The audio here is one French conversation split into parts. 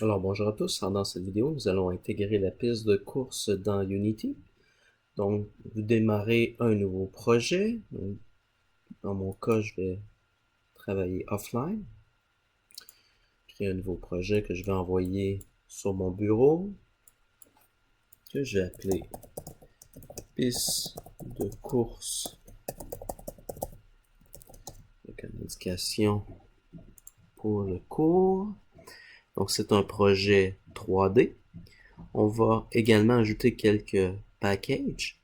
Alors bonjour à tous, dans cette vidéo nous allons intégrer la piste de course dans Unity. Donc vous démarrez un nouveau projet. Donc, dans mon cas je vais travailler offline. Créer un nouveau projet que je vais envoyer sur mon bureau, que je vais appeler piste de course avec une indication pour le cours. Donc c'est un projet 3D. On va également ajouter quelques packages.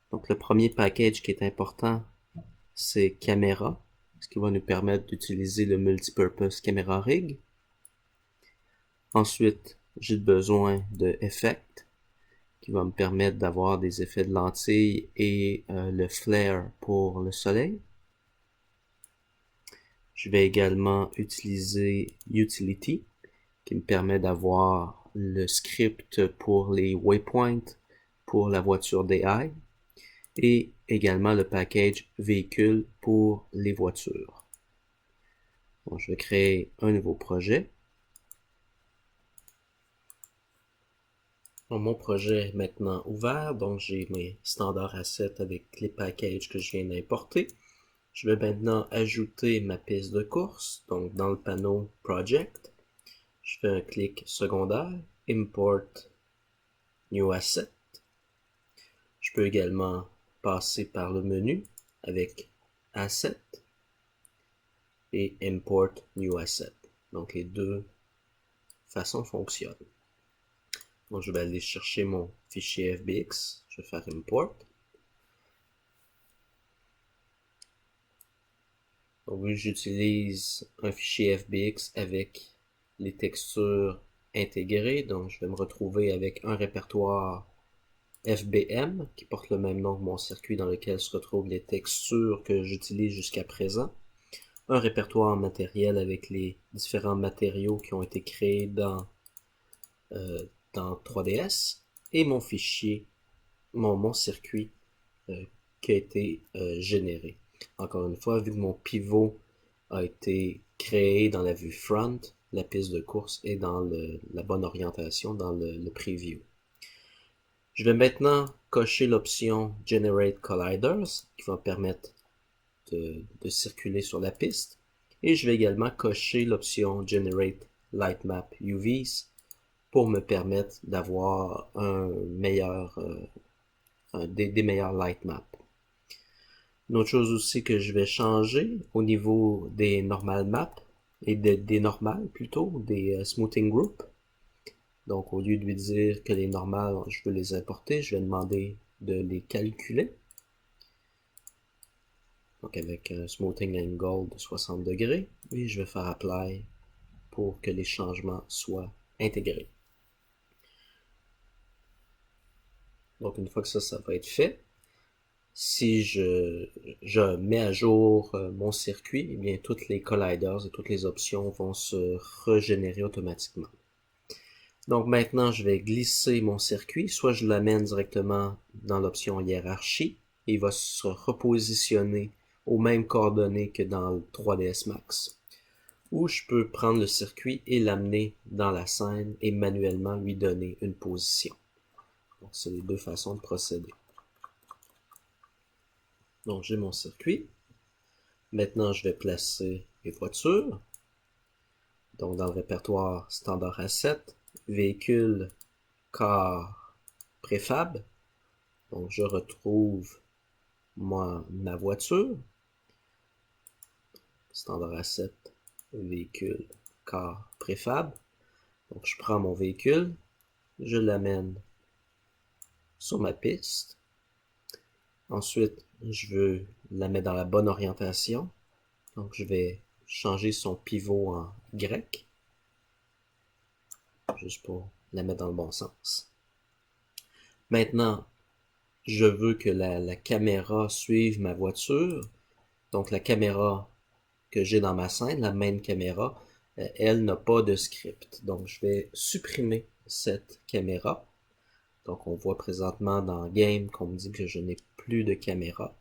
Donc le premier package qui est important, c'est caméra, ce qui va nous permettre d'utiliser le multipurpose camera rig. Ensuite, j'ai besoin de effect, qui va me permettre d'avoir des effets de lentille et le flare pour le soleil. Je vais également utiliser utility, qui me permet d'avoir le script pour les waypoints pour la voiture DI et également le package véhicule pour les voitures. Bon, je vais créer un nouveau projet. Bon, mon projet est maintenant ouvert, donc j'ai mes standards assets avec les packages que je viens d'importer. Je vais maintenant ajouter ma piste de course, donc dans le panneau Project, je fais un clic secondaire, Import New Asset. Je peux également passer par le menu avec Asset et Import New Asset. Donc les deux façons fonctionnent. Donc je vais aller chercher mon fichier FBX, je vais faire Import. Donc j'utilise un fichier FBX avec les textures intégrées, donc je vais me retrouver avec un répertoire FBM qui porte le même nom que mon circuit dans lequel se retrouvent les textures que j'utilise jusqu'à présent, un répertoire matériel avec les différents matériaux qui ont été créés dans 3ds et mon fichier, mon circuit qui a été généré. Encore une fois, vu que mon pivot a été créé dans la vue front, la piste de course est dans la bonne orientation dans le preview. Je vais maintenant cocher l'option Generate Colliders qui va permettre de circuler sur la piste. Et je vais également cocher l'option Generate Lightmap UVs pour me permettre d'avoir des meilleurs lightmaps. Une autre chose aussi que je vais changer au niveau des normal maps et des normales plutôt, des smoothing group. Donc au lieu de lui dire que les normales, je veux les importer, je vais demander de les calculer. Donc avec un smoothing angle de 60 degrés et je vais faire apply pour que les changements soient intégrés. Donc une fois que ça va être fait, si je mets à jour mon circuit, eh bien toutes les colliders et toutes les options vont se régénérer automatiquement. Donc maintenant, je vais glisser mon circuit, soit je l'amène directement dans l'option hiérarchie, et il va se repositionner aux mêmes coordonnées que dans le 3ds Max. Ou je peux prendre le circuit et l'amener dans la scène et manuellement lui donner une position. Donc c'est les deux façons de procéder. Donc j'ai mon circuit. Maintenant je vais placer les voitures. Donc dans le répertoire standard asset, véhicule, car, préfab. Donc je retrouve ma voiture. Standard asset, véhicule, car, préfab. Donc je prends mon véhicule, je l'amène sur ma piste. Ensuite, je veux la mettre dans la bonne orientation. Donc je vais changer son pivot en Y, juste pour la mettre dans le bon sens. Maintenant, je veux que la caméra suive ma voiture. Donc la caméra que j'ai dans ma scène, la main caméra, elle n'a pas de script. Donc je vais supprimer cette caméra. Donc on voit présentement dans Game qu'on me dit que je n'ai plus de caméra.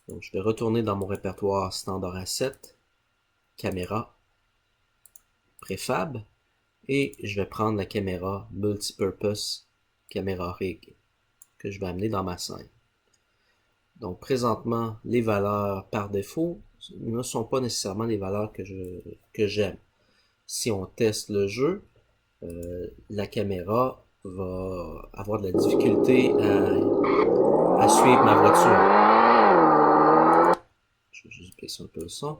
Donc je vais retourner dans mon répertoire standard asset, caméra, préfab. Et je vais prendre la caméra Multipurpose Camera Rig que je vais amener dans ma scène. Donc présentement, les valeurs par défaut ne sont pas nécessairement les valeurs que j'aime. Si on teste le jeu, la caméra va avoir de la difficulté à suivre ma voiture. Je vais juste baisser un peu le son.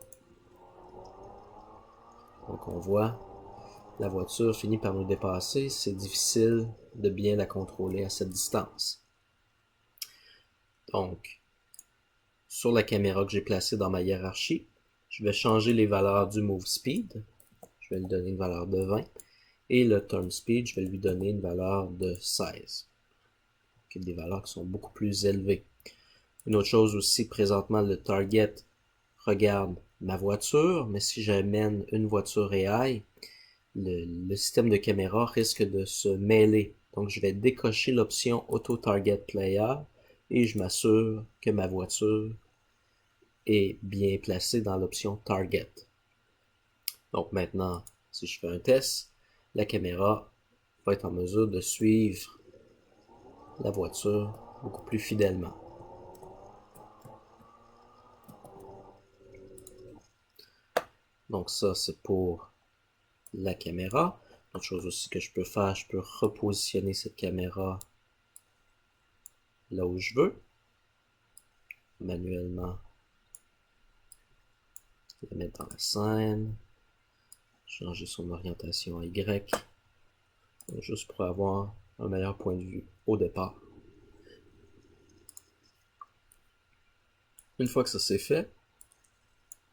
Donc on voit, la voiture finit par nous dépasser. C'est difficile de bien la contrôler à cette distance. Donc, sur la caméra que j'ai placée dans ma hiérarchie, je vais changer les valeurs du Move Speed. Je vais lui donner une valeur de 20. Et le Turn Speed, je vais lui donner une valeur de 16. Donc, des valeurs qui sont beaucoup plus élevées. Une autre chose aussi, présentement, le Target regarde ma voiture, mais si j'amène une voiture AI, le système de caméra risque de se mêler. Donc, je vais décocher l'option Auto Target Player et je m'assure que ma voiture est bien placée dans l'option Target. Donc maintenant, si je fais un test, la caméra va être en mesure de suivre la voiture beaucoup plus fidèlement. Donc ça, c'est pour la caméra. Autre chose aussi que je peux faire, je peux repositionner cette caméra là où je veux, manuellement la mettre dans la scène, changer son orientation à Y, juste pour avoir un meilleur point de vue au départ. Une fois que ça c'est fait,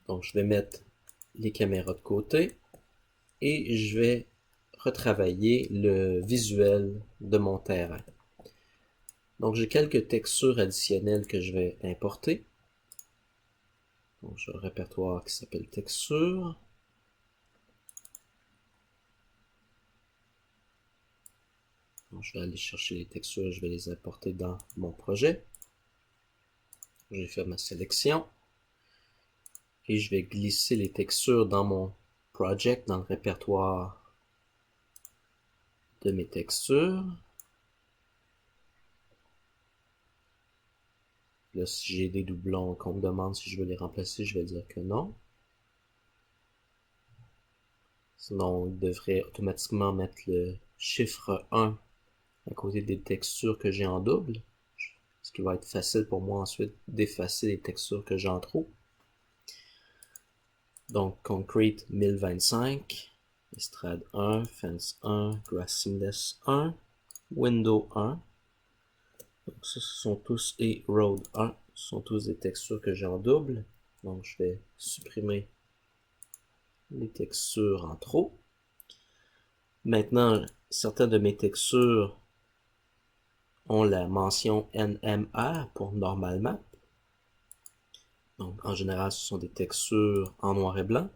donc je vais mettre les caméras de côté et je vais retravailler le visuel de mon terrain. Donc j'ai quelques textures additionnelles que je vais importer. Donc j'ai un répertoire qui s'appelle texture. Donc, je vais aller chercher les textures, je vais les importer dans mon projet. J'ai fait ma sélection. Et je vais glisser les textures dans mon project, dans le répertoire de mes textures. Là, si j'ai des doublons qu'on me demande si je veux les remplacer, je vais dire que non. Sinon, il devrait automatiquement mettre le chiffre 1 à côté des textures que j'ai en double, ce qui va être facile pour moi ensuite d'effacer les textures que j'ai en trop. Donc, Concrete 1025, Estrade 1, Fence 1, Grass Seamless 1, Window 1. Donc ça, ce sont tous, et Road 1, ce sont tous des textures que j'ai en double. Donc je vais supprimer les textures en trop. Maintenant, certaines de mes textures ont la mention NMR pour Normal Map. Donc en général, ce sont des textures en noir et blanc.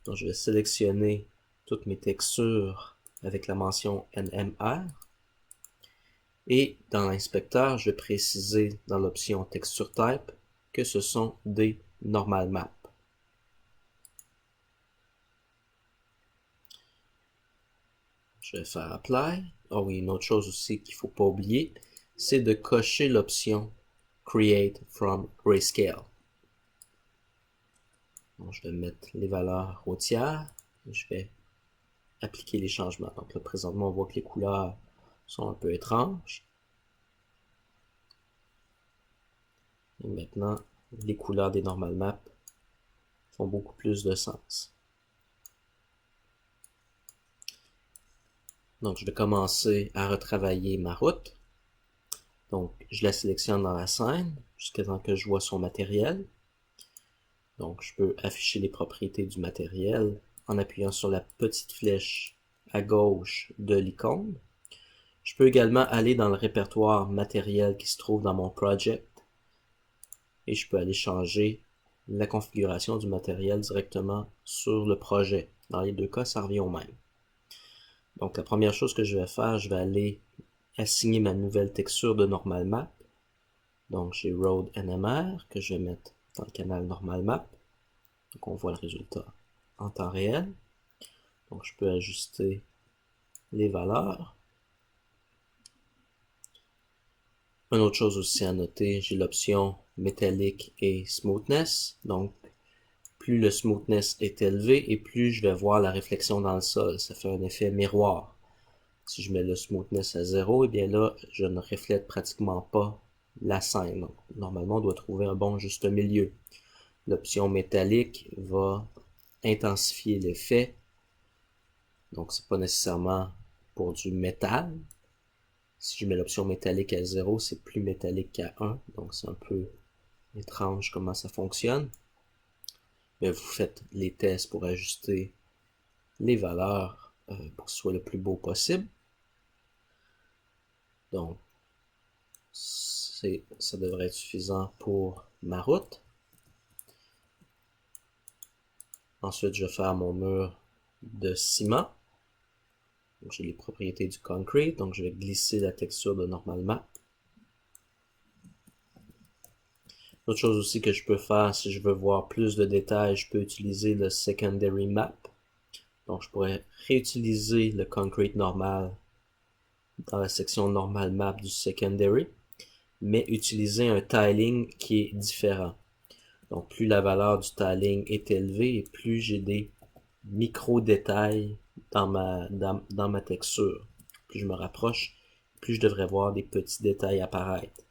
Donc je vais sélectionner toutes mes textures avec la mention NMR. Et dans l'inspecteur, je vais préciser dans l'option Texture Type que ce sont des Normal Map. Je vais faire Apply. Oh oui, une autre chose aussi qu'il ne faut pas oublier, c'est de cocher l'option Create from Grayscale. Donc, je vais mettre les valeurs au tiers et je vais appliquer les changements. Donc là, présentement, on voit que les couleurs sont un peu étranges. Et maintenant, les couleurs des normal maps font beaucoup plus de sens. Donc, je vais commencer à retravailler ma route. Donc, je la sélectionne dans la scène jusqu'à temps que je vois son matériel. Donc, je peux afficher les propriétés du matériel en appuyant sur la petite flèche à gauche de l'icône. Je peux également aller dans le répertoire matériel qui se trouve dans mon project et je peux aller changer la configuration du matériel directement sur le projet. Dans les deux cas, ça revient au même. Donc, la première chose que je vais faire, je vais aller assigner ma nouvelle texture de Normal Map. Donc, j'ai Road NMR que je vais mettre dans le canal Normal Map. Donc, on voit le résultat en temps réel. Donc je peux ajuster les valeurs. Une autre chose aussi à noter, j'ai l'option Metallic et Smoothness. Donc plus le smoothness est élevé et plus je vais voir la réflexion dans le sol. Ça fait un effet miroir. Si je mets le smoothness à 0, et bien là, je ne reflète pratiquement pas la scène. Donc, normalement, on doit trouver un bon juste milieu. L'option métallique va intensifier l'effet. Donc, c'est pas nécessairement pour du métal. Si je mets l'option métallique à 0, c'est plus métallique qu'à 1. Donc, c'est un peu étrange comment ça fonctionne. Mais vous faites les tests pour ajuster les valeurs pour que ce soit le plus beau possible. Donc, ça devrait être suffisant pour ma route. Ensuite, je vais faire mon mur de ciment. J'ai les propriétés du concrete, donc je vais glisser la texture de normal map. Autre chose aussi que je peux faire, si je veux voir plus de détails, je peux utiliser le secondary map. Donc je pourrais réutiliser le concrete normal dans la section normal map du secondary, mais utiliser un tiling qui est différent. Donc plus la valeur du tiling est élevée et plus j'ai des micro-détails dans ma texture. Plus je me rapproche, plus je devrais voir des petits détails apparaître.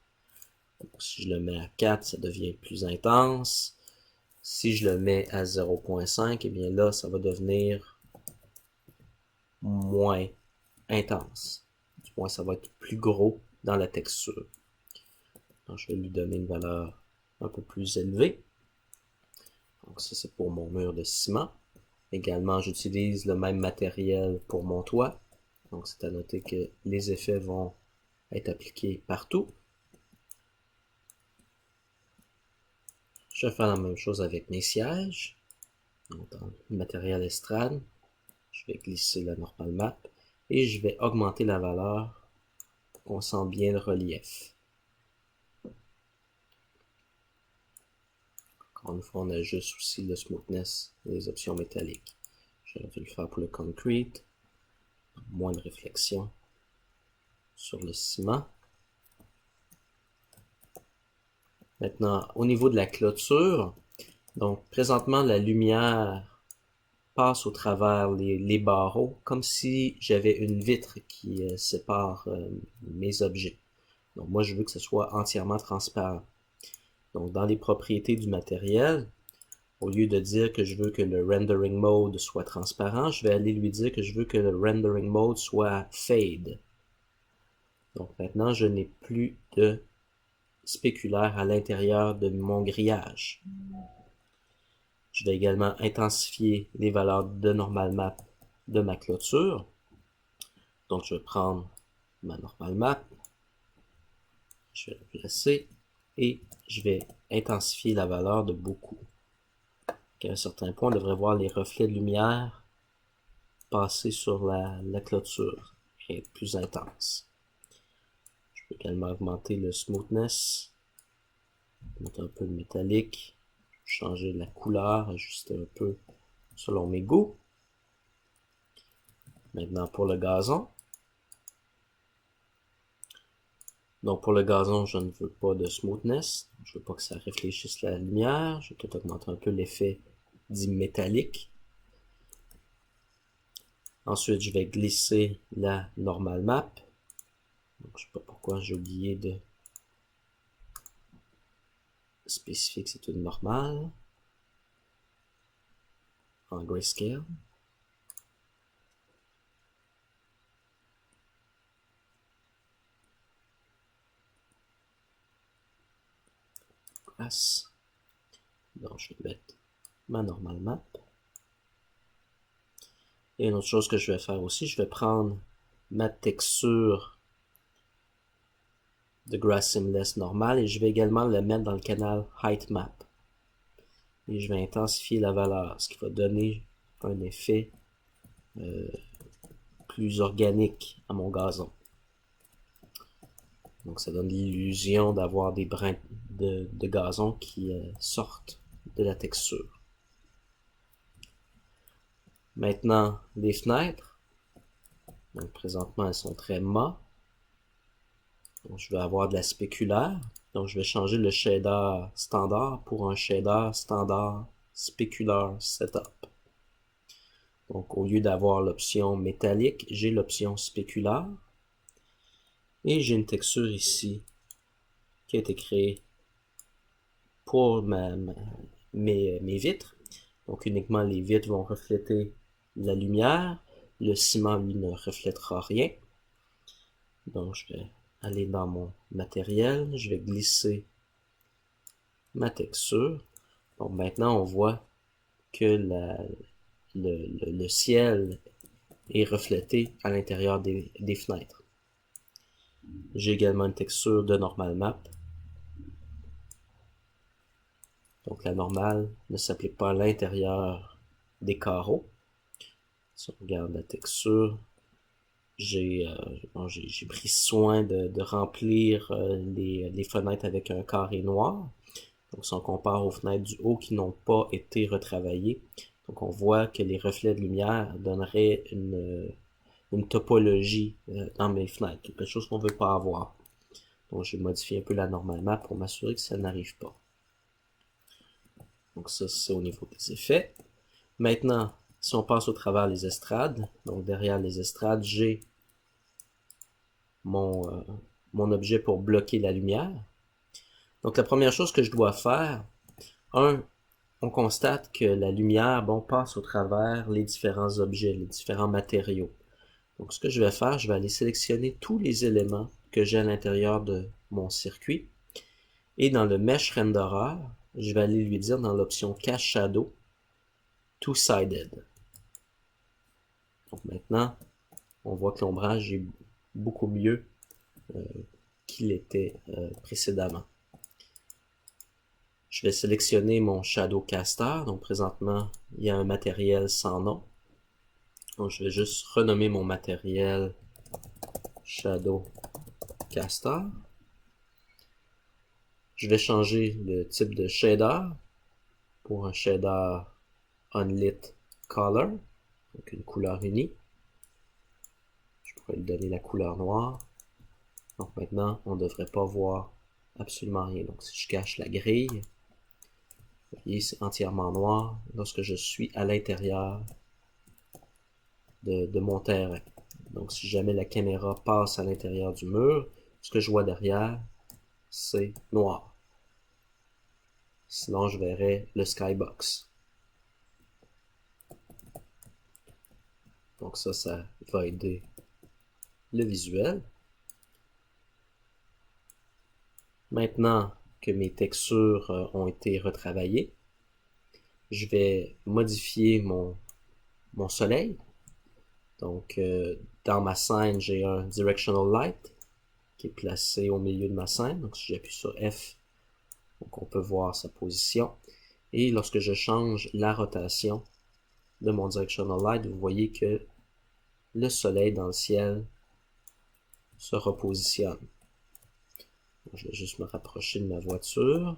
Donc, si je le mets à 4, ça devient plus intense. Si je le mets à 0.5, et bien là, ça va devenir moins intense. Du moins, ça va être plus gros dans la texture. Donc, je vais lui donner une valeur un peu plus élevée. Donc, ça, c'est pour mon mur de ciment. Également, j'utilise le même matériel pour mon toit. Donc, c'est à noter que les effets vont être appliqués partout. Je vais faire la même chose avec mes sièges. Donc, dans le matériel estrade, je vais glisser la normal map et je vais augmenter la valeur pour qu'on sente bien le relief. Encore une fois, on ajuste aussi le smoothness et les options métalliques. J'aurais dû le faire pour le concrete. Moins de réflexion sur le ciment. Maintenant, au niveau de la clôture, donc présentement la lumière passe au travers les barreaux comme si j'avais une vitre qui sépare mes objets. Donc moi je veux que ce soit entièrement transparent. Donc dans les propriétés du matériel, au lieu de dire que je veux que le rendering mode soit transparent, je vais aller lui dire que je veux que le rendering mode soit fade. Donc maintenant je n'ai plus de spéculaire à l'intérieur de mon grillage. Je vais également intensifier les valeurs de normal map de ma clôture. Donc je vais prendre ma normal map, je vais la placer et je vais intensifier la valeur de beaucoup. À un certain point, on devrait voir les reflets de lumière passer sur la clôture et être plus intense. Je peux également augmenter le smoothness, mettre un peu de métallique, changer la couleur, ajuster un peu selon mes goûts. Maintenant pour le gazon. Donc pour le gazon, je ne veux pas de smoothness. Je veux pas que ça réfléchisse la lumière. Je vais peut-être augmenter un peu l'effet dit métallique. Ensuite, je vais glisser la normal map. Donc, je sais pas pourquoi j'ai oublié de spécifier que c'est une normale en grayscale. Donc, je vais mettre ma normal map. Et une autre chose que je vais faire aussi, je vais prendre ma texture de Grass Seamless normale et je vais également le mettre dans le canal Height Map. Et je vais intensifier la valeur, ce qui va donner un effet plus organique à mon gazon. Donc ça donne l'illusion d'avoir des brins de gazon qui sortent de la texture. Maintenant, les fenêtres. Donc, présentement, elles sont très mat. Donc, je vais avoir de la spéculaire. Donc, je vais changer le shader standard pour un shader standard spéculaire setup. Donc, au lieu d'avoir l'option métallique, j'ai l'option spéculaire. Et j'ai une texture ici qui a été créée pour mes vitres. Donc, uniquement les vitres vont refléter la lumière. Le ciment, lui, ne reflètera rien. Donc, je vais aller dans mon matériel. Je vais glisser ma texture. Donc, maintenant, on voit que le ciel est reflété à l'intérieur des fenêtres. J'ai également une texture de normal map. Donc la normale ne s'applique pas à l'intérieur des carreaux. Si on regarde la texture, j'ai pris soin de remplir les fenêtres avec un carré noir. Donc si on compare aux fenêtres du haut qui n'ont pas été retravaillées, donc on voit que les reflets de lumière donneraient une topologie dans mes fenêtres, quelque chose qu'on ne veut pas avoir. Donc j'ai modifié un peu la normal map pour m'assurer que ça n'arrive pas. Donc ça, c'est au niveau des effets. Maintenant, si on passe au travers les estrades, donc derrière les estrades, j'ai mon objet pour bloquer la lumière. Donc la première chose que je dois faire, on constate que la lumière, passe au travers les différents objets, les différents matériaux. Donc ce que je vais faire, je vais aller sélectionner tous les éléments que j'ai à l'intérieur de mon circuit. Et dans le Mesh Renderer, je vais aller lui dire dans l'option Cast Shadow, Two-Sided. Donc maintenant, on voit que l'ombrage est beaucoup mieux qu'il était précédemment. Je vais sélectionner mon Shadow Caster. Donc présentement, il y a un matériel sans nom. Donc je vais juste renommer mon matériel Shadow Caster. Je vais changer le type de shader pour un shader Unlit Color, donc une couleur unie. Je pourrais lui donner la couleur noire. Donc maintenant, on ne devrait pas voir absolument rien. Donc si je cache la grille, vous voyez, c'est entièrement noir lorsque je suis à l'intérieur de mon terrain. Donc si jamais la caméra passe à l'intérieur du mur, ce que je vois derrière, c'est noir. Sinon, je verrai le skybox. Donc ça va aider le visuel. Maintenant que mes textures ont été retravaillées, je vais modifier mon soleil. Donc, dans ma scène, j'ai un Directional Light qui est placé au milieu de ma scène. Donc, si j'appuie sur F, donc on peut voir sa position. Et lorsque je change la rotation de mon Directional Light, vous voyez que le soleil dans le ciel se repositionne. Donc, je vais juste me rapprocher de ma voiture.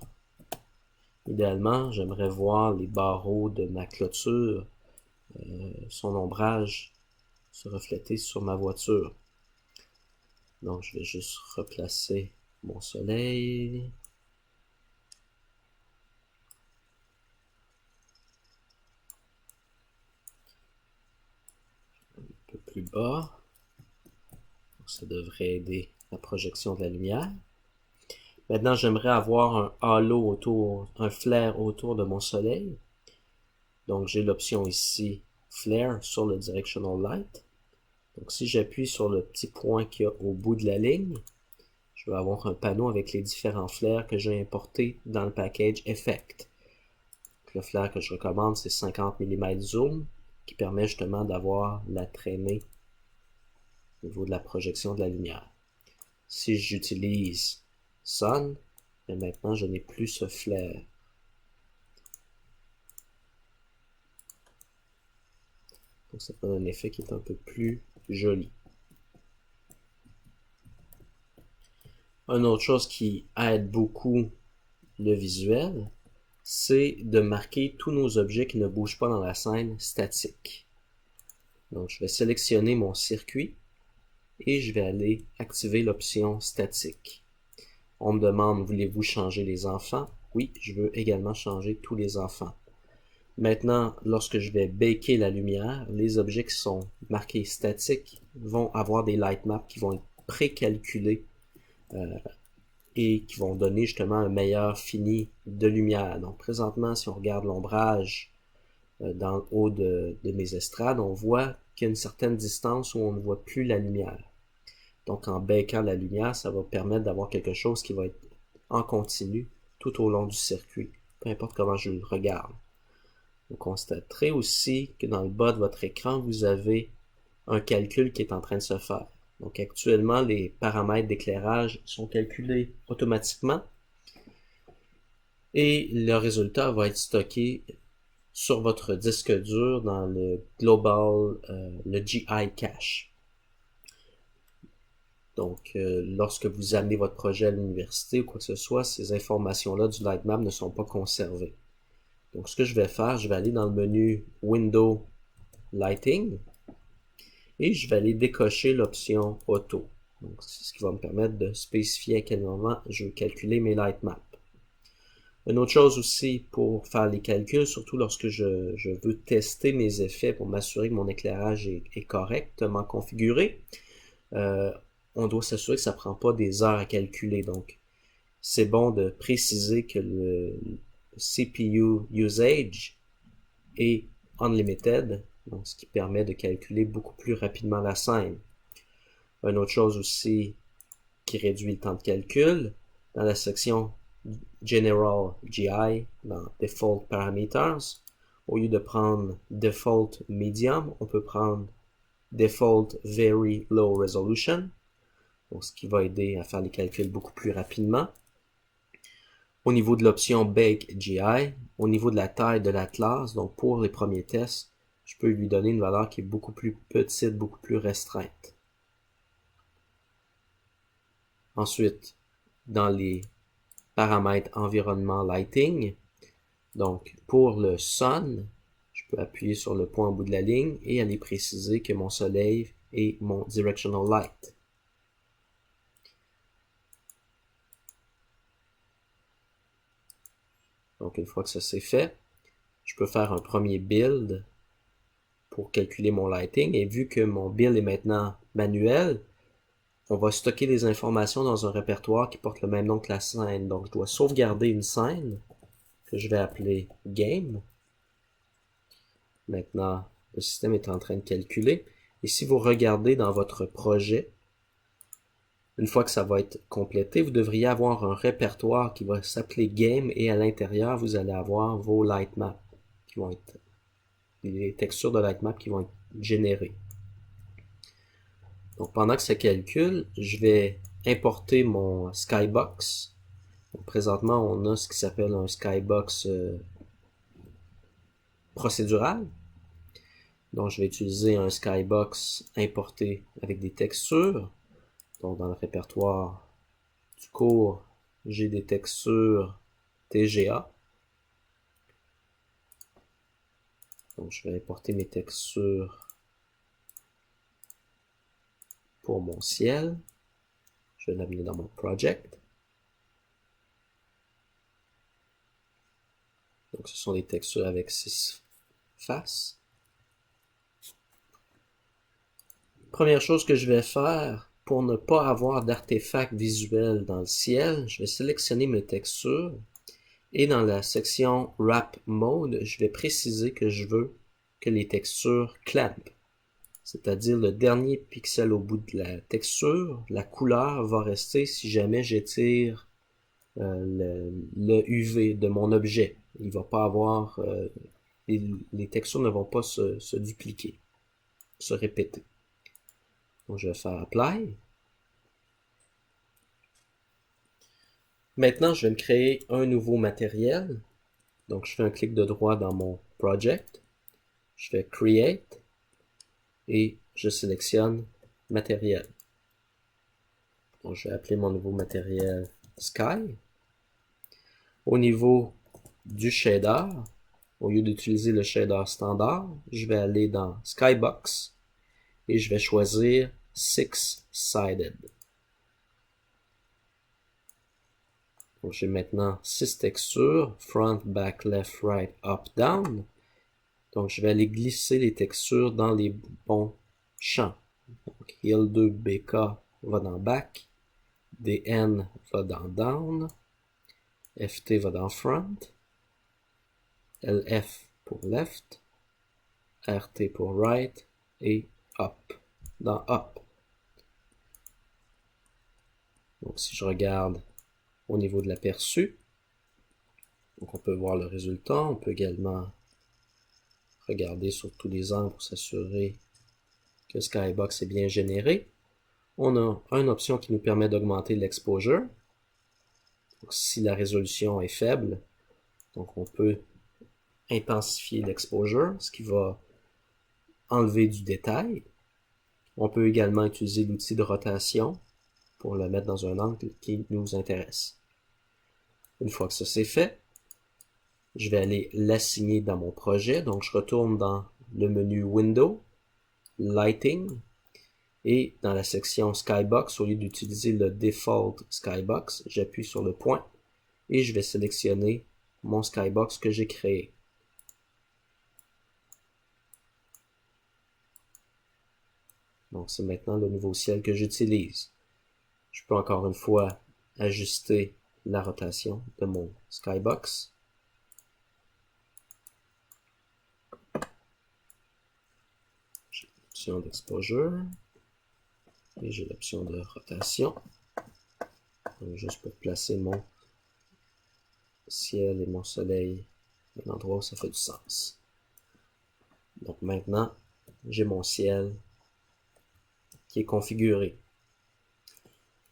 Idéalement, j'aimerais voir les barreaux de ma clôture, son ombrage se refléter sur ma voiture. Donc, je vais juste replacer mon soleil. Un peu plus bas. Donc, ça devrait aider la projection de la lumière. Maintenant, j'aimerais avoir un halo autour, un flare autour de mon soleil. Donc, j'ai l'option ici, Flare sur le Directional Light. Donc, si j'appuie sur le petit point qu'il y a au bout de la ligne, je vais avoir un panneau avec les différents flares que j'ai importés dans le package Effect. Donc, le flare que je recommande, c'est 50 mm zoom, qui permet justement d'avoir la traînée au niveau de la projection de la lumière. Si j'utilise Sun, et maintenant je n'ai plus ce flare. Donc ça donne un effet qui est un peu plus joli. Une autre chose qui aide beaucoup le visuel, c'est de marquer tous nos objets qui ne bougent pas dans la scène statiques. Donc, je vais sélectionner mon circuit et je vais aller activer l'option statique. On me demande, voulez-vous changer les enfants? Oui, je veux également changer tous les enfants. Maintenant, lorsque je vais baker la lumière, les objets qui sont marqués statiques vont avoir des light maps qui vont être précalculés et qui vont donner justement un meilleur fini de lumière. Donc présentement, si on regarde l'ombrage dans le haut de mes estrades, on voit qu'il y a une certaine distance où on ne voit plus la lumière. Donc en bakant la lumière, ça va permettre d'avoir quelque chose qui va être en continu tout au long du circuit, peu importe comment je le regarde. Vous constaterez aussi que dans le bas de votre écran, vous avez un calcul qui est en train de se faire. Donc actuellement, les paramètres d'éclairage sont calculés automatiquement et le résultat va être stocké sur votre disque dur dans le Global, le GI Cache. Donc, lorsque vous amenez votre projet à l'université ou quoi que ce soit, ces informations-là du Lightmap ne sont pas conservées. Donc, ce que je vais faire, je vais aller dans le menu Window Lighting et je vais aller décocher l'option Auto. Donc, c'est ce qui va me permettre de spécifier à quel moment je veux calculer mes Lightmaps. Une autre chose aussi pour faire les calculs, surtout lorsque je veux tester mes effets pour m'assurer que mon éclairage est correctement configuré, on doit s'assurer que ça ne prend pas des heures à calculer. Donc, c'est bon de préciser que le CPU usage est unlimited, donc ce qui permet de calculer beaucoup plus rapidement la scène. Une autre chose aussi qui réduit le temps de calcul, dans la section General GI, dans Default Parameters, au lieu de prendre Default Medium, on peut prendre Default Very Low Resolution, donc ce qui va aider à faire les calculs beaucoup plus rapidement. Au niveau de l'option Bake GI, au niveau de la taille de la classe, donc pour les premiers tests, je peux lui donner une valeur qui est beaucoup plus petite, beaucoup plus restreinte. Ensuite, dans les paramètres environnement lighting, donc pour le sun, je peux appuyer sur le point au bout de la ligne et aller préciser que mon soleil est mon directional light. Donc une fois que ça c'est fait, je peux faire un premier build pour calculer mon lighting et vu que mon build est maintenant manuel, on va stocker les informations dans un répertoire qui porte le même nom que la scène. Donc je dois sauvegarder une scène que je vais appeler Game. Maintenant, le système est en train de calculer. Et si vous regardez dans votre projet, une fois que ça va être complété, vous devriez avoir un répertoire qui va s'appeler Game et à l'intérieur, vous allez avoir vos lightmaps qui vont être les textures de lightmap qui vont être générées. Donc pendant que ça calcule, je vais importer mon Skybox. Donc, présentement, on a ce qui s'appelle un Skybox procédural. Donc je vais utiliser un Skybox importé avec des textures. Donc dans le répertoire du cours, j'ai des textures TGA. Donc je vais importer mes textures pour mon ciel. Je vais l'amener dans mon project. Donc ce sont des textures avec 6 faces. Première chose que je vais faire, pour ne pas avoir d'artefacts visuels dans le ciel, je vais sélectionner mes textures et dans la section Wrap Mode, je vais préciser que je veux que les textures clamp, c'est-à-dire le dernier pixel au bout de la texture, la couleur va rester si jamais j'étire le UV de mon objet. Il va pas avoir, les textures ne vont pas se dupliquer, se répéter. Donc je vais faire Apply. Maintenant, je vais me créer un nouveau matériel. Donc je fais un clic de droit dans mon Project. Je fais Create et je sélectionne Matériel. Donc je vais appeler mon nouveau matériel Sky. Au niveau du shader, au lieu d'utiliser le shader standard, je vais aller dans Skybox et je vais choisir Six-Sided. Donc j'ai maintenant 6 textures, front, back, left, right, up, down. Donc je vais aller glisser les textures dans les bons champs. Donc Heal2 BK va dans back, DN va dans down, FT va dans front, LF pour left, RT pour right et up dans up. Donc si je regarde au niveau de l'aperçu, donc on peut voir le résultat, on peut également regarder sur tous les angles pour s'assurer que Skybox est bien généré. On a une option qui nous permet d'augmenter l'exposure. Si la résolution est faible, donc on peut intensifier l'exposure, ce qui va enlever du détail. On peut également utiliser l'outil de rotation pour le mettre dans un angle qui nous intéresse. Une fois que ça c'est fait, je vais aller l'assigner dans mon projet. Donc je retourne dans le menu Window, Lighting, et dans la section Skybox, au lieu d'utiliser le Default Skybox, j'appuie sur le point et je vais sélectionner mon Skybox que j'ai créé. Donc c'est maintenant le nouveau ciel que j'utilise. Je peux encore une fois ajuster la rotation de mon Skybox. J'ai l'option d'exposure et j'ai l'option de rotation. Donc, juste pour placer mon ciel et mon soleil à un endroit où ça fait du sens. Donc maintenant, j'ai mon ciel qui est configuré.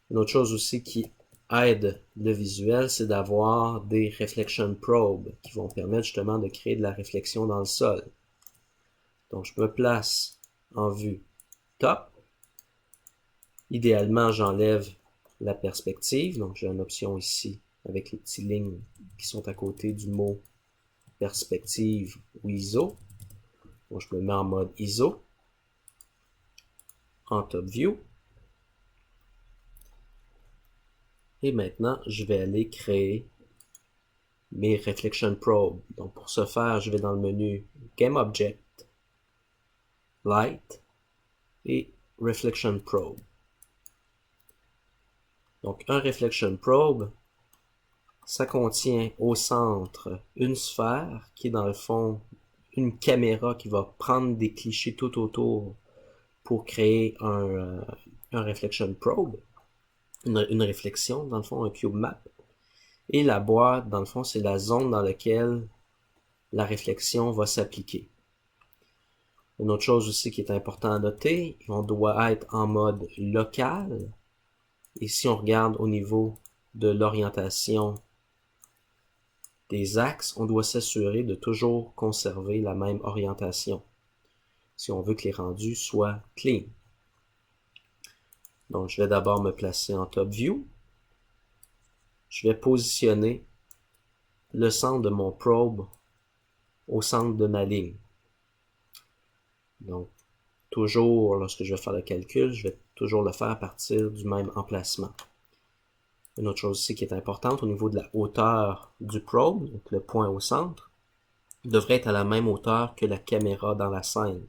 Une autre chose aussi qui aide le visuel, c'est d'avoir des reflection probes qui vont permettre justement de créer de la réflexion dans le sol. Donc je me place en vue top. Idéalement, j'enlève la perspective. Donc j'ai une option ici avec les petites lignes qui sont à côté du mot perspective ou ISO. Donc je me mets en mode ISO, en top view. Et maintenant, je vais aller créer mes reflection probes. Donc pour ce faire, je vais dans le menu Game Object, Light et Reflection Probe. Donc un Reflection Probe, ça contient au centre une sphère qui est dans le fond une caméra qui va prendre des clichés tout autour pour créer un Reflection Probe, une réflexion dans le fond, un cube map. Et la boîte, dans le fond, c'est la zone dans laquelle la réflexion va s'appliquer. Une autre chose aussi qui est important à noter, on doit être en mode local. Et si on regarde au niveau de l'orientation des axes, on doit s'assurer de toujours conserver la même orientation si on veut que les rendus soient clean. Donc, je vais d'abord me placer en top view. Je vais positionner le centre de mon probe au centre de ma ligne. Donc, toujours, lorsque je vais faire le calcul, je vais toujours le faire à partir du même emplacement. Une autre chose aussi qui est importante, au niveau de la hauteur du probe, donc le point au centre, devrait être à la même hauteur que la caméra dans la scène.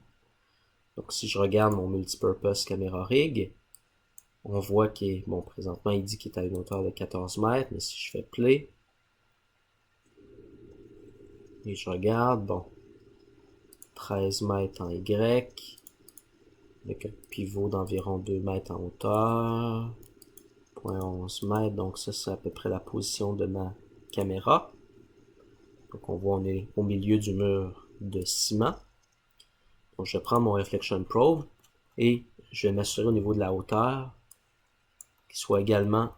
Donc, si je regarde mon multipurpose camera rig, on voit qu'il est, bon, présentement, il dit qu'il est à une hauteur de 14 mètres, mais si je fais play, et je regarde, bon, 13 mètres en Y, avec un pivot d'environ 2 mètres en hauteur, 0.11 mètres, donc ça c'est à peu près la position de ma caméra. Donc on voit on est au milieu du mur de ciment. Donc je prends mon Reflection Probe et je vais m'assurer au niveau de la hauteur qu'il soit également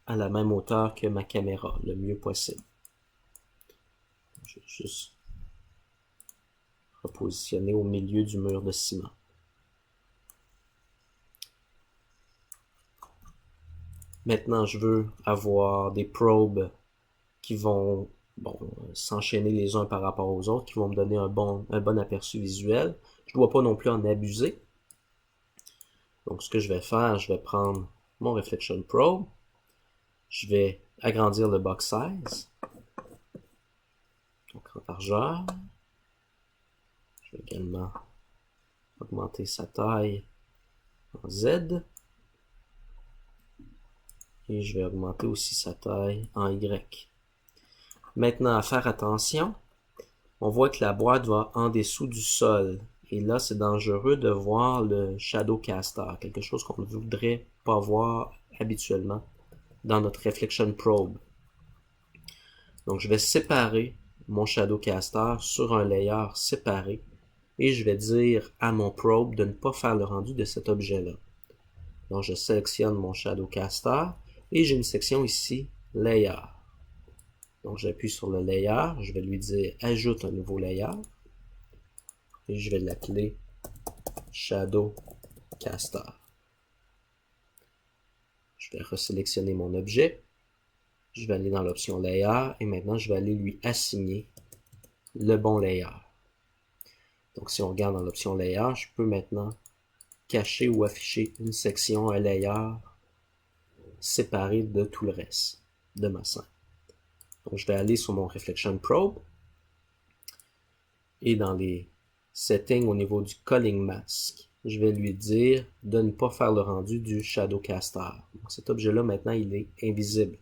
à la même hauteur que ma caméra, le mieux possible. Je vais juste repositionner au milieu du mur de ciment. Maintenant, je veux avoir des probes qui vont s'enchaîner les uns par rapport aux autres, qui vont me donner un bon aperçu visuel. Je ne dois pas non plus en abuser. Donc, ce que je vais faire, je vais prendre mon Reflection Probe. Je vais agrandir le box size. Donc, en largeur. Je vais également augmenter sa taille en Z. Et je vais augmenter aussi sa taille en Y. Maintenant, à faire attention, on voit que la boîte va en dessous du sol. Et là, c'est dangereux de voir le Shadowcaster, quelque chose qu'on ne voudrait pas voir habituellement dans notre Reflection Probe. Donc, je vais séparer mon Shadowcaster sur un layer séparé et je vais dire à mon Probe de ne pas faire le rendu de cet objet-là. Donc, je sélectionne mon Shadowcaster et j'ai une section ici, Layer. Donc, j'appuie sur le Layer, je vais lui dire ajoute un nouveau layer et je vais l'appeler Shadowcaster. Je vais resélectionner mon objet. Je vais aller dans l'option Layer et maintenant je vais aller lui assigner le bon layer. Donc si on regarde dans l'option Layer, je peux maintenant cacher ou afficher une section, un layer séparé de tout le reste de ma scène. Donc je vais aller sur mon Reflection Probe et dans les settings au niveau du Culling Mask, je vais lui dire de ne pas faire le rendu du Shadowcaster. Donc cet objet-là maintenant il est invisible.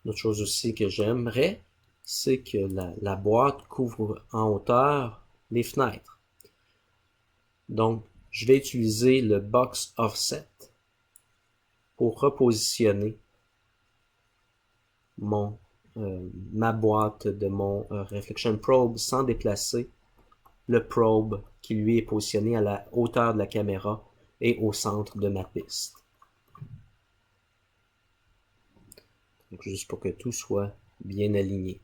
Une autre chose aussi que j'aimerais, c'est que la boîte couvre en hauteur les fenêtres. Donc, je vais utiliser le Box Offset pour repositionner ma boîte de mon Reflection Probe sans déplacer le probe qui lui est positionné à la hauteur de la caméra et au centre de ma piste. Donc, juste pour que tout soit bien aligné.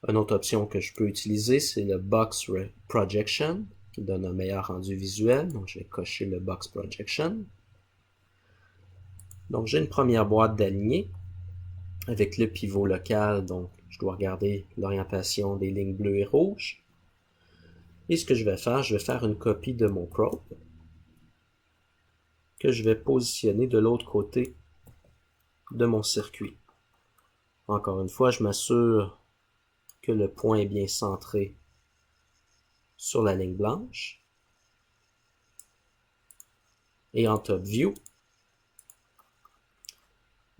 Une autre option que je peux utiliser, c'est le Box Projection, qui donne un meilleur rendu visuel. Donc, je vais cocher le Box Projection. Donc, j'ai une première boîte d'aligner avec le pivot local. Donc, je dois regarder l'orientation des lignes bleues et rouges. Et ce que je vais faire une copie de mon probe que je vais positionner de l'autre côté de mon circuit. Encore une fois, je m'assure que le point est bien centré sur la ligne blanche. Et en Top View,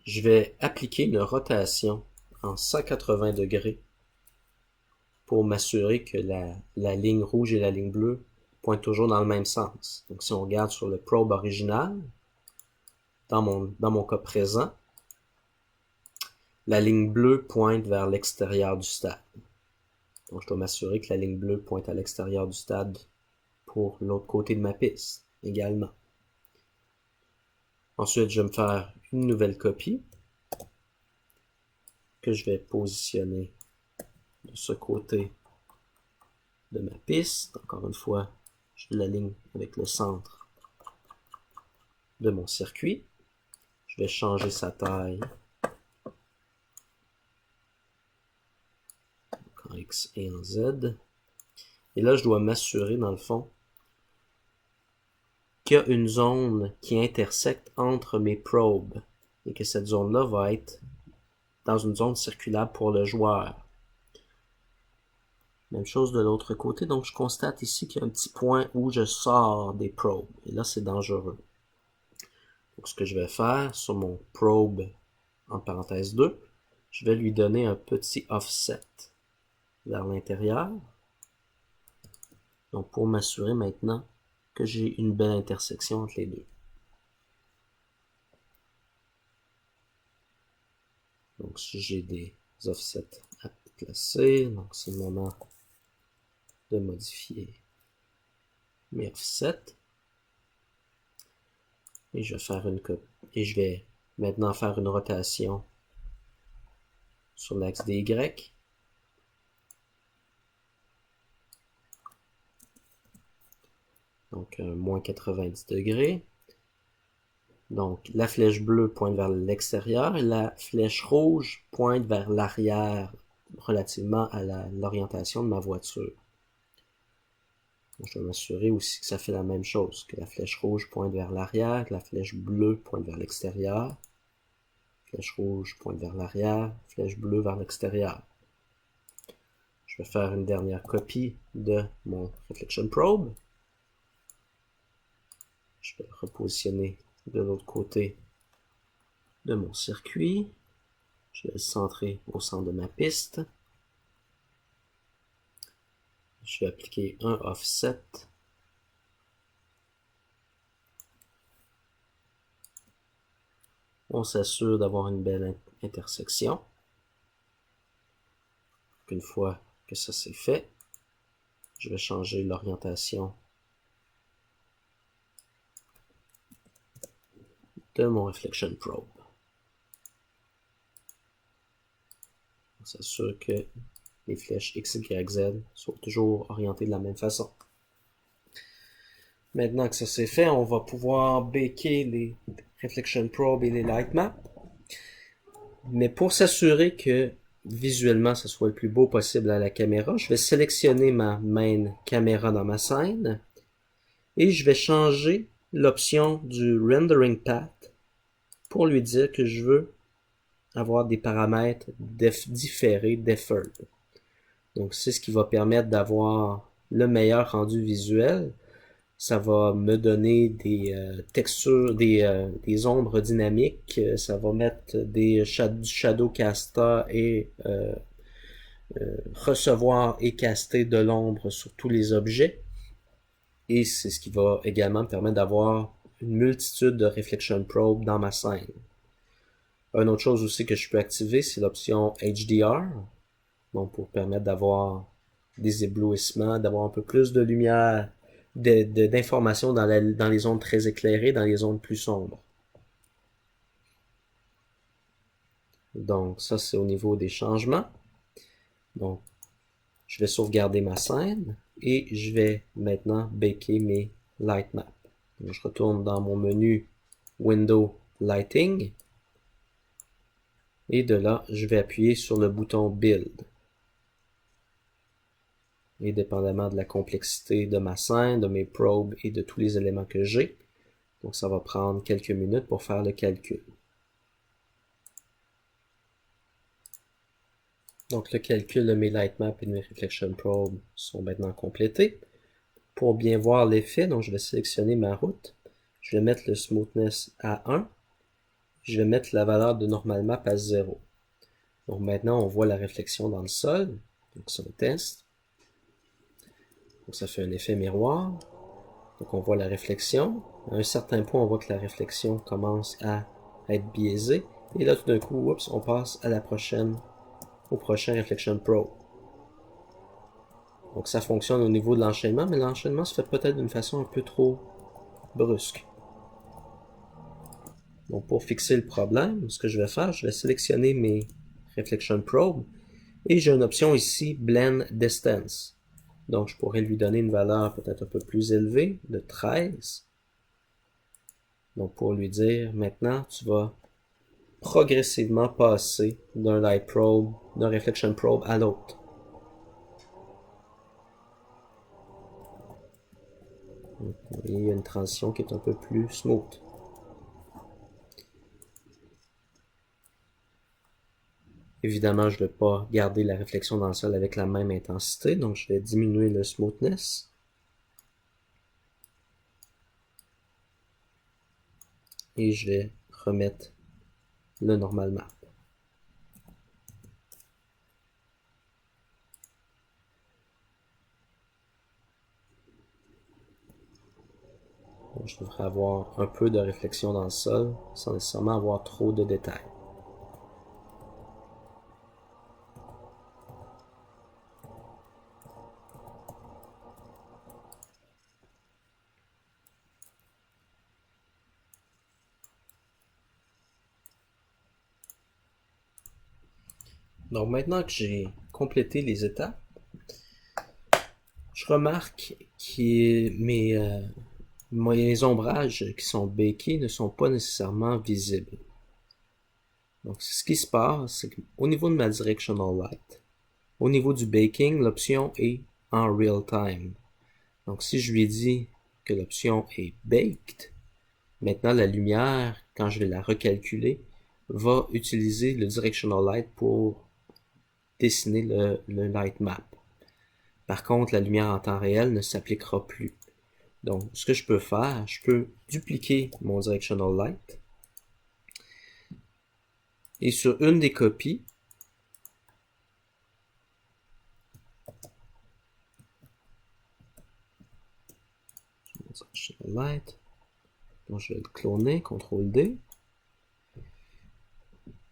je vais appliquer une rotation en 180 degrés pour m'assurer que la ligne rouge et la ligne bleue pointent toujours dans le même sens. Donc si on regarde sur le probe original, dans mon cas présent, la ligne bleue pointe vers l'extérieur du stade. Donc je dois m'assurer que la ligne bleue pointe à l'extérieur du stade pour l'autre côté de ma piste également. Ensuite, je vais me faire une nouvelle copie que je vais positionner de ce côté de ma piste. Encore une fois, je l'aligne avec le centre de mon circuit. Je vais changer sa taille en X et en Z. Et là, je dois m'assurer, dans le fond, qu'il y a une zone qui intersecte entre mes probes et que cette zone-là va être dans une zone circulable pour le joueur. Même chose de l'autre côté, donc je constate ici qu'il y a un petit point où je sors des probes. Et là, c'est dangereux. Donc, ce que je vais faire sur mon probe, en parenthèse 2, je vais lui donner un petit offset vers l'intérieur. Donc, pour m'assurer maintenant que j'ai une belle intersection entre les deux. Donc, si j'ai des offsets à placer, donc c'est le moment de modifier mes offsets. Et je vais faire une copie. Et je vais maintenant faire une rotation sur l'axe des Y. Donc, moins 90 degrés. Donc, la flèche bleue pointe vers l'extérieur et la flèche rouge pointe vers l'arrière relativement à l'orientation de ma voiture. Donc, je vais m'assurer aussi que ça fait la même chose, que la flèche rouge pointe vers l'arrière, que la flèche bleue pointe vers l'extérieur, flèche rouge pointe vers l'arrière, flèche bleue vers l'extérieur. Je vais faire une dernière copie de mon Reflection Probe. Je vais le repositionner de l'autre côté de mon circuit. Je vais le centrer au centre de ma piste. Je vais appliquer un offset. On s'assure d'avoir une belle intersection. Une fois que ça c'est fait, je vais changer l'orientation de mon Reflection Probe. On s'assure que les flèches X, Y, Z sont toujours orientées de la même façon. Maintenant que ça c'est fait, on va pouvoir baker les Reflection Probe et les Light Map. Mais pour s'assurer que visuellement ça soit le plus beau possible à la caméra, je vais sélectionner ma main caméra dans ma scène et je vais changer l'option du Rendering Path pour lui dire que je veux avoir des paramètres différés, deferred. Donc c'est ce qui va permettre d'avoir le meilleur rendu visuel. Ça va me donner des textures, des ombres dynamiques. Ça va mettre du shadow caster et recevoir et caster de l'ombre sur tous les objets. Et c'est ce qui va également me permettre d'avoir une multitude de reflection probe dans ma scène. Une autre chose aussi que je peux activer, c'est l'option HDR. Donc pour permettre d'avoir des éblouissements, d'avoir un peu plus de lumière, d'informations dans les zones très éclairées, dans les zones plus sombres. Donc ça c'est au niveau des changements. Donc je vais sauvegarder ma scène et je vais maintenant baker mes light maps. Donc, je retourne dans mon menu Window Lighting et de là je vais appuyer sur le bouton Build. Et dépendamment de la complexité de ma scène, de mes probes et de tous les éléments que j'ai. Donc ça va prendre quelques minutes pour faire le calcul. Donc le calcul de mes light maps et de mes reflection probes sont maintenant complétés. Pour bien voir l'effet, donc je vais sélectionner ma route. Je vais mettre le smoothness à 1. Je vais mettre la valeur de normal map à 0. Donc maintenant on voit la réflexion dans le sol. Donc ça on teste. Donc ça fait un effet miroir. Donc on voit la réflexion. À un certain point, on voit que la réflexion commence à être biaisée. Et là, tout d'un coup, oups, on passe à au prochain Reflection Probe. Donc ça fonctionne au niveau de l'enchaînement, mais l'enchaînement se fait peut-être d'une façon un peu trop brusque. Donc pour fixer le problème, ce que je vais faire, je vais sélectionner mes Reflection Probe. Et j'ai une option ici, Blend Distance. Donc, je pourrais lui donner une valeur peut-être un peu plus élevée, de 13. Donc, pour lui dire, maintenant, tu vas progressivement passer d'un light probe, d'un reflection probe à l'autre. Il y a une transition qui est un peu plus smooth. Évidemment, je ne vais pas garder la réflexion dans le sol avec la même intensité, donc je vais diminuer le smoothness. Et je vais remettre le normal map. Donc, je devrais avoir un peu de réflexion dans le sol sans nécessairement avoir trop de détails. Donc maintenant que j'ai complété les étapes, je remarque que mes ombrages qui sont bakés ne sont pas nécessairement visibles. Donc ce qui se passe, c'est qu'au niveau de ma directional light, Au niveau du baking, l'option est en real time. Donc si je lui dis que l'option est baked, maintenant la lumière, quand je vais la recalculer, va utiliser le directional light pour dessiner le light map. Par contre, la lumière en temps réel ne s'appliquera plus. Donc, ce que je peux faire, je peux dupliquer mon directional light. Et sur une des copies, directional light, donc je vais le cloner, CTRL D.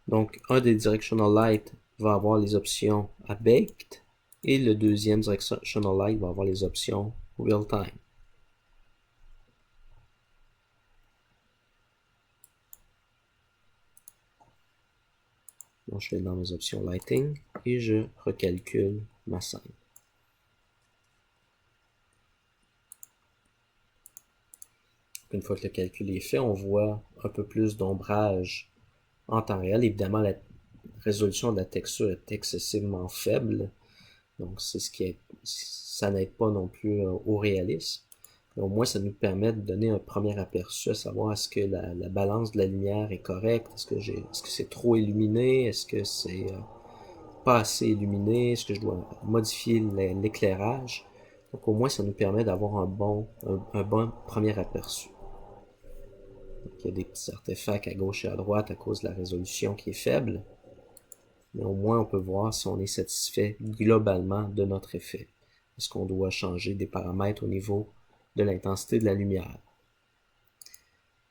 Donc, un des directional light va avoir les options à baked et le deuxième directional light va avoir les options real time. Donc, je vais dans mes options lighting et je recalcule ma scène. Une fois que le calcul est fait, on voit un peu plus d'ombrage en temps réel. Évidemment, la résolution de la texture est excessivement faible, donc c'est ce qui est, ça n'aide pas non plus au réalisme. Mais au moins, ça nous permet de donner un premier aperçu à savoir est-ce que la balance de la lumière est correcte, est-ce que c'est trop illuminé, est-ce que c'est pas assez illuminé, est-ce que je dois modifier l'éclairage. Donc au moins, ça nous permet d'avoir un bon premier aperçu. Donc, il y a des petits artefacts à gauche et à droite à cause de la résolution qui est faible. Mais au moins, on peut voir si on est satisfait globalement de notre effet. Est-ce qu'on doit changer des paramètres au niveau de l'intensité de la lumière?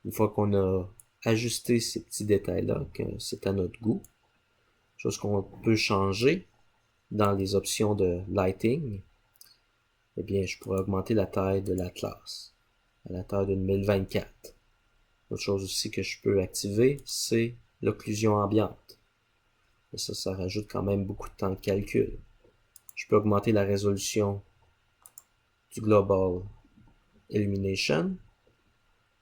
Une fois qu'on a ajusté ces petits détails-là, que c'est à notre goût, chose qu'on peut changer dans les options de lighting, eh bien, je pourrais augmenter la taille de l'atlas à la taille de 1024. Autre chose aussi que je peux activer, c'est l'occlusion ambiante. Et ça rajoute quand même beaucoup de temps de calcul. Je peux augmenter la résolution du Global Illumination,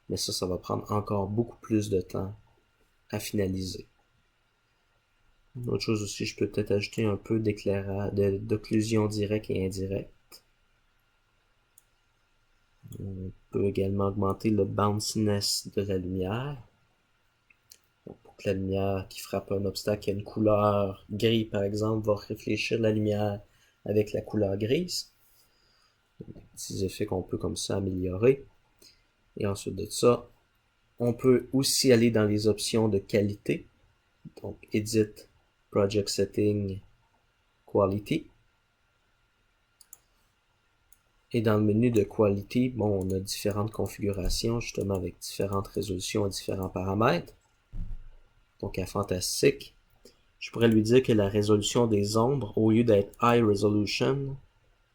mais ça va prendre encore beaucoup plus de temps à finaliser. Une autre chose aussi, je peux peut-être ajouter un peu d'éclairage, d'occlusion directe et indirecte. On peut également augmenter le bounciness de la lumière. Donc, pour que la lumière qui frappe un obstacle à une couleur gris, par exemple, va réfléchir la lumière avec la couleur grise. Donc, des petits effets qu'on peut comme ça améliorer. Et ensuite de ça, on peut aussi aller dans les options de qualité. Donc, Edit, Project Setting, Quality. Et dans le menu de Quality, bon, on a différentes configurations, justement, avec différentes résolutions et différents paramètres. Donc, à Fantastic, je pourrais lui dire que la résolution des ombres, au lieu d'être High Resolution,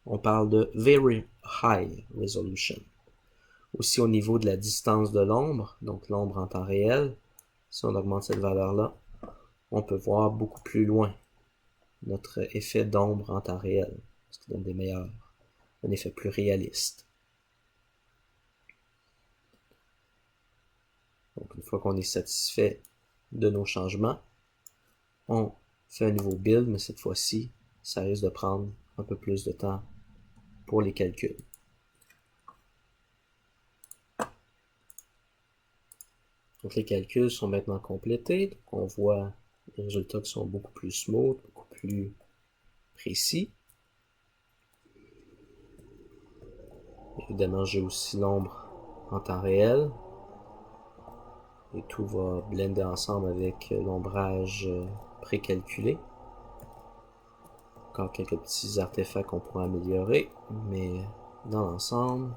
on parle de Very High Resolution. Aussi au niveau de la distance de l'ombre, donc l'ombre en temps réel, si on augmente cette valeur-là, on peut voir beaucoup plus loin notre effet d'ombre en temps réel, ce qui donne un effet plus réaliste. Donc une fois qu'on est satisfait de nos changements, on fait un nouveau build, mais cette fois-ci, ça risque de prendre un peu plus de temps pour les calculs. Donc les calculs sont maintenant complétés. Donc on voit les résultats qui sont beaucoup plus smooth, beaucoup plus précis. Évidemment, j'ai aussi l'ombre en temps réel. Et tout va blender ensemble avec l'ombrage précalculé. Encore quelques petits artefacts qu'on pourra améliorer, mais dans l'ensemble,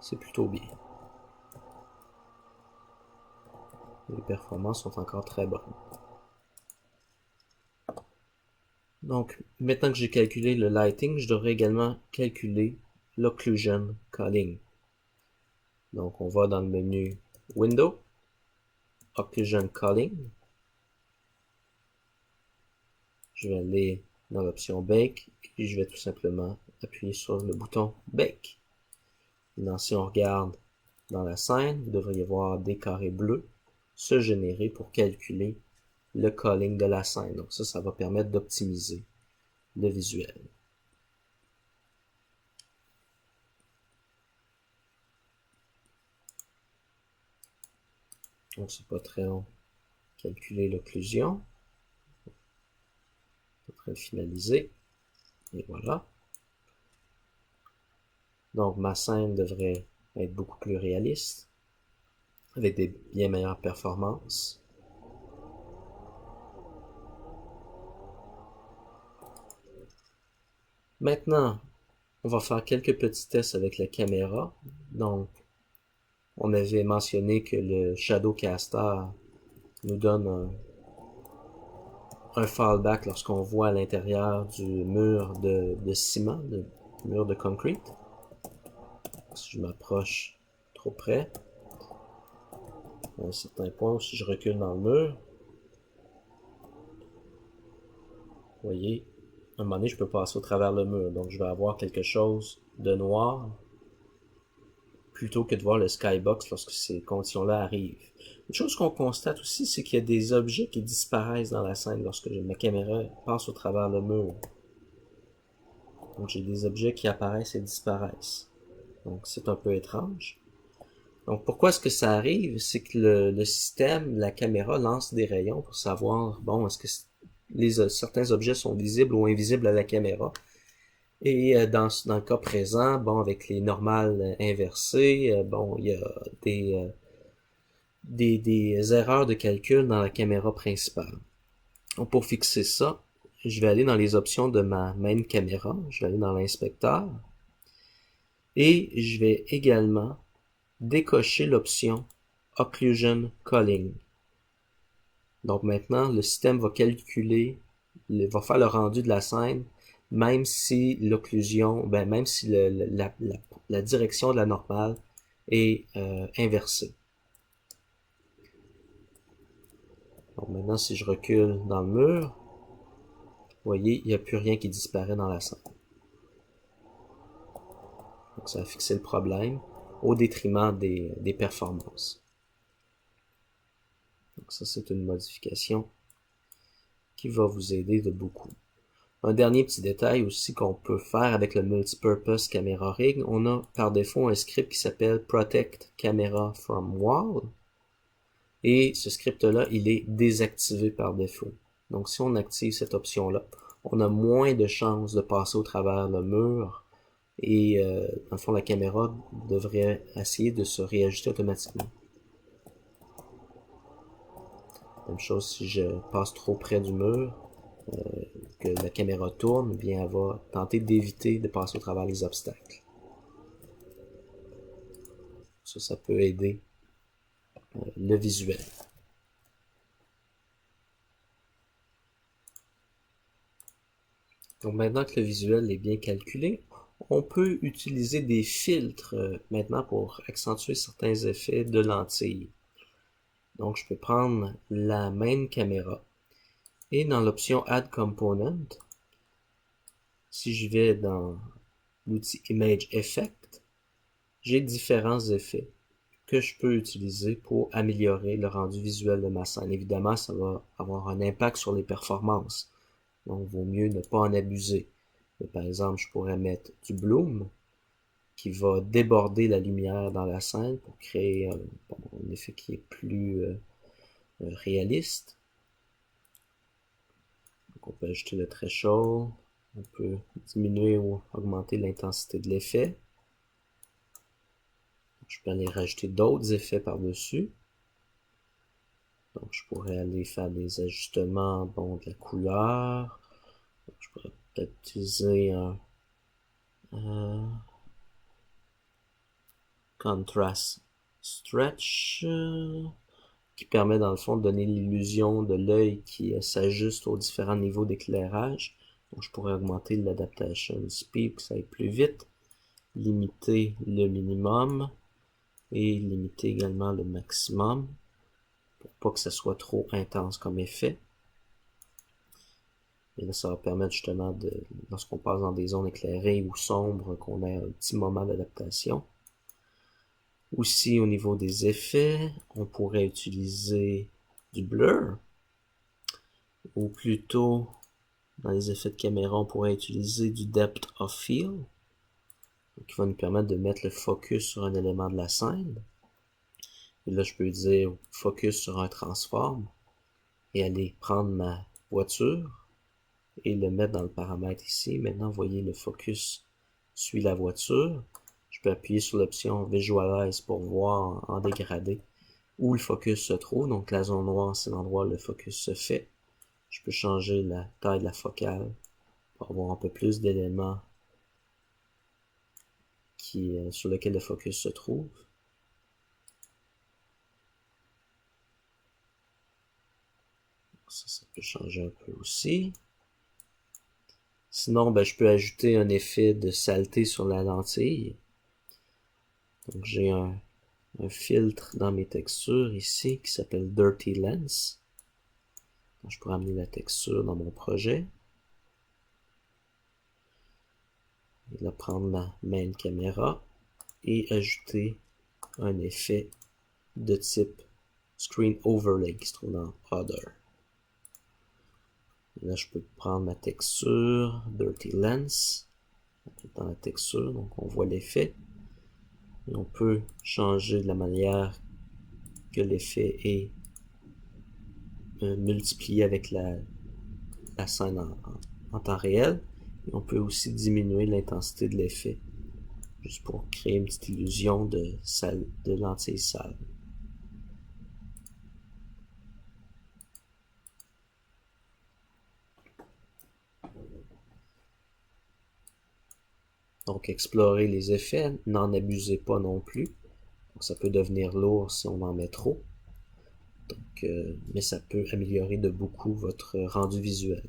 c'est plutôt bien. Les performances sont encore très bonnes. Donc, maintenant que j'ai calculé le lighting, je devrais également calculer l'occlusion culling. Donc, on va dans le menu Window, Occlusion Culling. Je vais aller dans l'option Bake et je vais tout simplement appuyer sur le bouton Bake. Maintenant, si on regarde dans la scène, vous devriez voir des carrés bleus se générer pour calculer le culling de la scène. Donc ça va permettre d'optimiser le visuel. Donc c'est pas très long. Calculer l'occlusion. En train de finaliser. Et voilà. Donc ma scène devrait être beaucoup plus réaliste, avec des bien meilleures performances. Maintenant, on va faire quelques petits tests avec la caméra. Donc, on avait mentionné que le Shadowcaster nous donne un fallback lorsqu'on voit à l'intérieur du mur de ciment, de mur de concrete. Si je m'approche trop près, à un certain point, si je recule dans le mur, vous voyez, à un moment donné, je peux passer au travers le mur. Donc, je vais avoir quelque chose de noir plutôt que de voir le skybox lorsque ces conditions-là arrivent. Une chose qu'on constate aussi, c'est qu'il y a des objets qui disparaissent dans la scène lorsque ma caméra passe au travers le mur. Donc j'ai des objets qui apparaissent et disparaissent. Donc c'est un peu étrange. Donc pourquoi est-ce que ça arrive? C'est que le système, la caméra lance des rayons pour savoir, bon, est-ce que certains objets sont visibles ou invisibles à la caméra. Et dans le cas présent, bon, avec les normales inversées, bon, il y a des erreurs de calcul dans la caméra principale. Donc pour fixer ça, je vais aller dans les options de ma main caméra, je vais aller dans l'inspecteur, et je vais également décocher l'option Occlusion Culling. Donc maintenant, le système va calculer, va faire le rendu de la scène, même si l'occlusion, même si la direction de la normale est inversée. Donc maintenant, si je recule dans le mur, vous voyez, il n'y a plus rien qui disparaît dans la scène. Donc ça a fixé le problème au détriment des performances. Donc ça, c'est une modification qui va vous aider de beaucoup. Un dernier petit détail aussi qu'on peut faire avec le Multipurpose Camera Rig, on a par défaut un script qui s'appelle Protect Camera from Wall. Et ce script-là, il est désactivé par défaut. Donc si on active cette option-là, on a moins de chances de passer au travers le mur et dans le fond, la caméra devrait essayer de se réajuster automatiquement. Même chose si je passe trop près du mur, que la caméra tourne, bien elle va tenter d'éviter de passer au travers les obstacles. Ça peut aider le visuel. Donc maintenant que le visuel est bien calculé, on peut utiliser des filtres maintenant pour accentuer certains effets de lentille. Donc je peux prendre la main caméra et dans l'option Add Component, si je vais dans l'outil Image Effect, j'ai différents effets que je peux utiliser pour améliorer le rendu visuel de ma scène. Évidemment, ça va avoir un impact sur les performances. Donc, il vaut mieux ne pas en abuser. Mais, par exemple, je pourrais mettre du bloom qui va déborder la lumière dans la scène pour créer un effet qui est plus réaliste. Donc, on peut ajouter le threshold. On peut diminuer ou augmenter l'intensité de l'effet. Je peux aller rajouter d'autres effets par-dessus. Donc, je pourrais aller faire des ajustements, bon, de la couleur. Donc, je pourrais peut-être utiliser un contrast stretch qui permet dans le fond de donner l'illusion de l'œil qui s'ajuste aux différents niveaux d'éclairage. Donc, je pourrais augmenter l'adaptation speed pour que ça aille plus vite, limiter le minimum et limiter également le maximum pour pas que ça soit trop intense comme effet. Et là, ça va permettre justement de, lorsqu'on passe dans des zones éclairées ou sombres, qu'on ait un petit moment d'adaptation. Aussi, au niveau des effets, on pourrait utiliser du blur, ou plutôt Dans les effets de caméra, on pourrait utiliser du depth of field, qui va nous permettre de mettre le focus sur un élément de la scène. Et là, je peux dire focus sur un transform et aller prendre ma voiture et le mettre dans le paramètre ici. Maintenant, vous voyez, le focus suit la voiture. Je peux appuyer sur l'option Visualize pour voir en dégradé où le focus se trouve. Donc la zone noire, c'est l'endroit où le focus se fait. Je peux changer la taille de la focale pour avoir un peu plus d'éléments sur lesquels le focus se trouve. Ça peut changer un peu aussi. Sinon, je peux ajouter un effet de saleté sur la lentille. Donc j'ai un filtre dans mes textures ici qui s'appelle Dirty Lens. Donc, je pourrais amener la texture dans mon projet. Et là, prendre ma main caméra et ajouter un effet de type Screen Overlay qui se trouve dans Other. Et là, je peux prendre ma texture, Dirty Lens, dans la texture, donc on voit l'effet. Et on peut changer de la manière que l'effet est multiplié avec la scène en temps réel. Et on peut aussi diminuer l'intensité de l'effet, juste pour créer une petite illusion de lentille sale. Donc explorer les effets, n'en abusez pas non plus. Donc, ça peut devenir lourd si on en met trop. Donc, mais ça peut améliorer de beaucoup votre rendu visuel.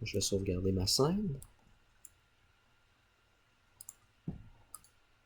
Je vais sauvegarder ma scène.